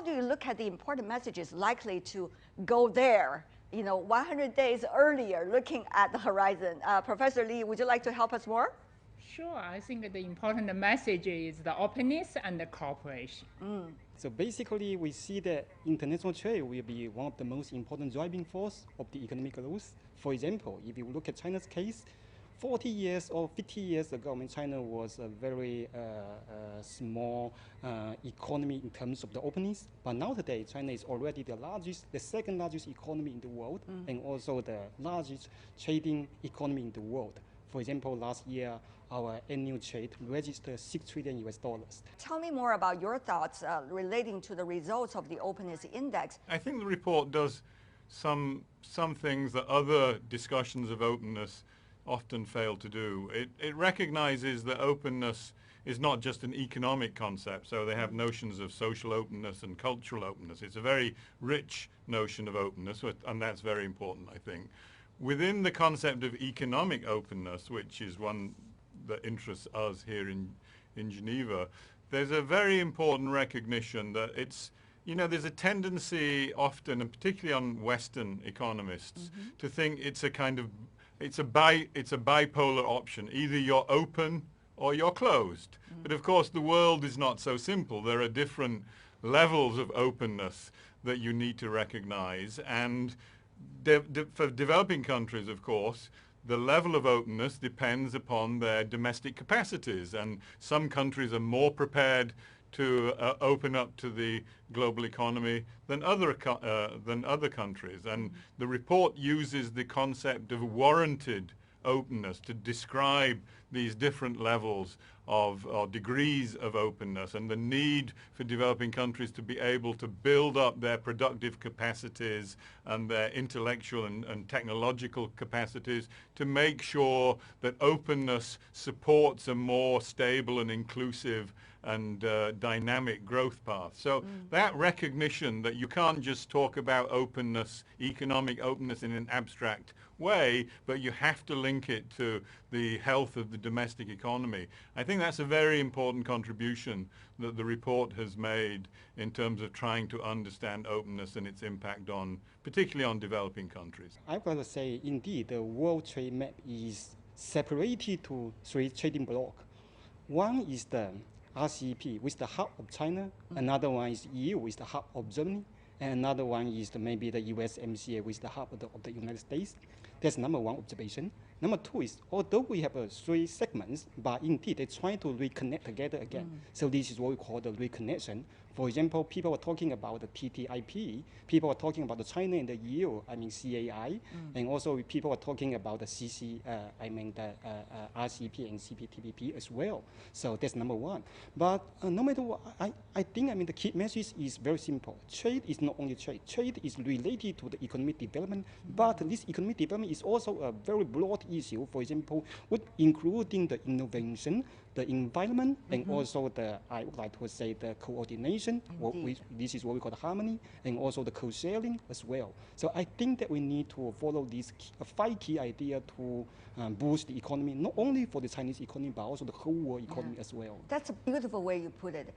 how do you look at the important messages likely to go there, 100 days earlier, looking at the horizon? Professor Li, would you like to help us more? Sure, I think the important message is the openness and the cooperation. So basically, we see that international trade will be one of the most important driving force of the economic growth. For example, if you look at China's case, 40 years or 50 years ago, China was a very small economy in terms of the openness. But now today, China is already the second largest economy in the world, and also the largest trading economy in the world. For example, last year, our annual trade registered $6 trillion. Tell me more about your thoughts relating to the results of the Openness Index. I think the report does some things that other discussions of openness often fail to do. It recognizes that openness is not just an economic concept, so they have notions of social openness and cultural openness. It's a very rich notion of openness, and that's very important, I think. Within the concept of economic openness, which is one that interests us here in Geneva, there's a very important recognition that there's a tendency often, and particularly on Western economists, to think it's a bipolar option. Either you're open or you're closed. But of course, the world is not so simple. There are different levels of openness that you need to recognize, and for developing countries, of course, the level of openness depends upon their domestic capacities, and some countries are more prepared to open up to the global economy than other countries. And the report uses the concept of warranted openness to describe these different levels of degrees of openness, and the need for developing countries to be able to build up their productive capacities and their intellectual and technological capacities to make sure that openness supports a more stable and inclusive and dynamic growth path. So that recognition that you can't just talk about openness, economic openness in an abstract way, but you have to link it to the health of the domestic economy. I think that's a very important contribution that the report has made in terms of trying to understand openness and its impact particularly on developing countries. I've got to say, indeed, the world trade map is separated to three trading blocks. One is the RCEP with the hub of China, another one is EU with the hub of Germany, and another one is maybe the USMCA with the hub of the United States. That's number one observation. Number two is, although we have three segments, but indeed they try to reconnect together again. So this is what we call the reconnection. For example, people are talking about the TTIP, people are talking about the China and the EU, CIIE, and also people are talking about the RCEP and CPTPP as well. So that's number one. But no matter what, I think the key message is very simple. Trade is not only trade. Trade is related to the economic development, but this economic development is also a very broad issue, for example, including the innovation, the environment, and also I would like to say the coordination. This is what we call the harmony, and also the co-sharing as well. So I think that we need to follow these 5 key ideas to boost the economy, not only for the Chinese economy, but also the whole world economy as well. That's a beautiful way you put it.